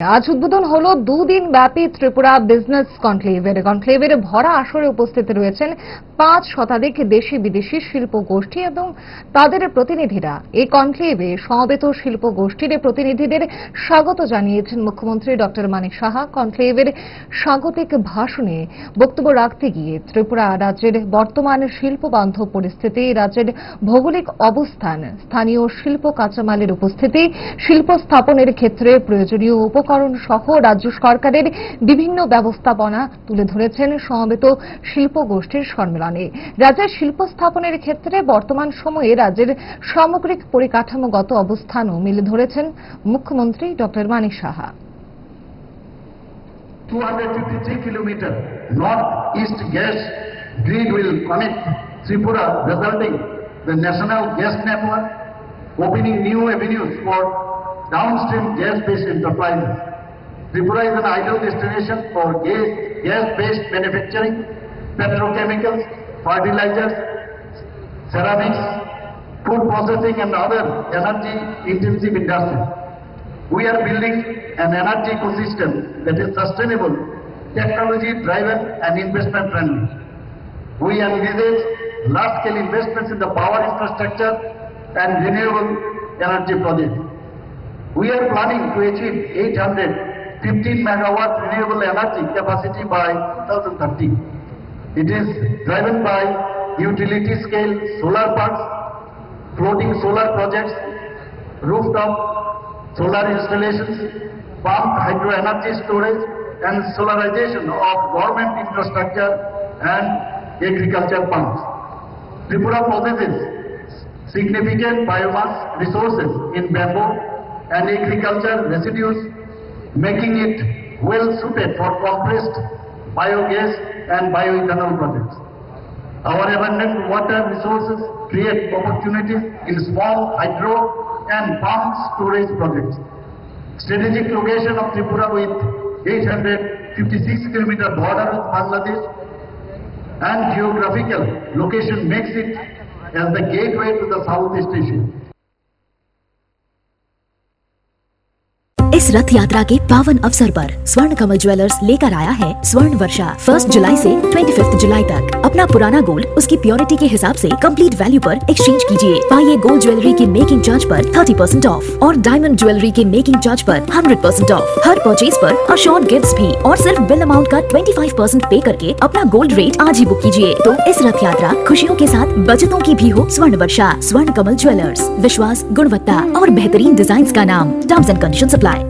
আজ উদ্বোধন হলো দুদিন ব্যাপী ত্রিপুরা বিজনেস কনক্লেভের ভরা আসরে উপস্থিত রয়েছেন 5 শতাধিক দেশি বিদেশি শিল্প গোষ্ঠী এবং তাদের প্রতিনিধিরা। এই কনক্লেভে সমবেত শিল্প গোষ্ঠীর প্রতিনিধিদের স্বাগত জানিয়েছেন মুখ্যমন্ত্রী ডক্টর মানিক সাহা। কনক্লেভের স্বাগতিক ভাষণে বক্তব্য রাখতে গিয়ে ত্রিপুরা রাজ্যের বর্তমান শিল্প বান্ধব পরিস্থিতি, রাজ্যের ভৌগোলিক অবস্থান, স্থানীয় শিল্প কাঁচামালের উপস্থিতি, শিল্প স্থাপনের ক্ষেত্রে প্রয়োজনীয় উপকরণ সহ রাজ্য সরকারের বিভিন্ন ব্যবস্থাপনা তুলে ধরেছেন সমবেত শিল্প গোষ্ঠীর সম্মেলনে। রাজ্যের শিল্প স্থাপনের ক্ষেত্রে বর্তমান সময়ে রাজ্যের সামগ্রিক পরিকাঠামোগত অবস্থানও মেলে ধরেছেন মুখ্যমন্ত্রী doctor Manik Saha. 253 kilometer north-east gas grid will connect Tripura, resulting the national gas network, opening new avenues for downstream gas-based enterprises. Tripura is an ideal destination for gas-based manufacturing, petrochemicals, fertilizers, ceramics, food processing and other energy-intensive industries. We are building an energy ecosystem that is sustainable, technology-driven and investment-friendly. We envisage large-scale investments in the power infrastructure and renewable energy projects. We are planning to achieve 815 megawatt renewable energy capacity by 2030. It is driven by utility-scale solar parks, floating solar projects, rooftop solar installations, pumped hydro energy storage, and solarization of government infrastructure and agriculture pumps. Tripura possesses significant biomass resources in bamboo and agriculture residues, making it well suited for compressed biogas and bioethanol projects. Our abundant water resources create opportunities in small hydro and pump storage projects. Strategic location of Tripura with 856 kilometer border with Bangladesh and geographical location makes it as the gateway to the Southeast Asia. इस रथ यात्रा के पावन अवसर पर स्वर्ण कमल jewellers लेकर आया है स्वर्ण वर्षा। 1 जुलाई से 25 जुलाई तक अपना पुराना गोल्ड उसकी प्योरिटी के हिसाब से कंप्लीट वैल्यू पर एक्सचेंज कीजिए। पाइए गोल्ड ज्वेलरी के मेकिंग चार्ज पर 30% ऑफ और डायमंड ज्वेलरी के मेकिंग चार्ज पर 100% ऑफ। हर परचेज पर अशोर्ड गिफ्ट्स भी और सिर्फ बिल अमाउंट का 25% पे करके अपना गोल्ड रेट आज ही बुक कीजिए। तो इस रथ यात्रा खुशियों के साथ बचतों की भी हो। स्वर्ण वर्षा, स्वर्ण कमल ज्वेलर्स, विश्वास, गुणवत्ता और बेहतरीन डिजाइन का नाम। Terms and conditions apply.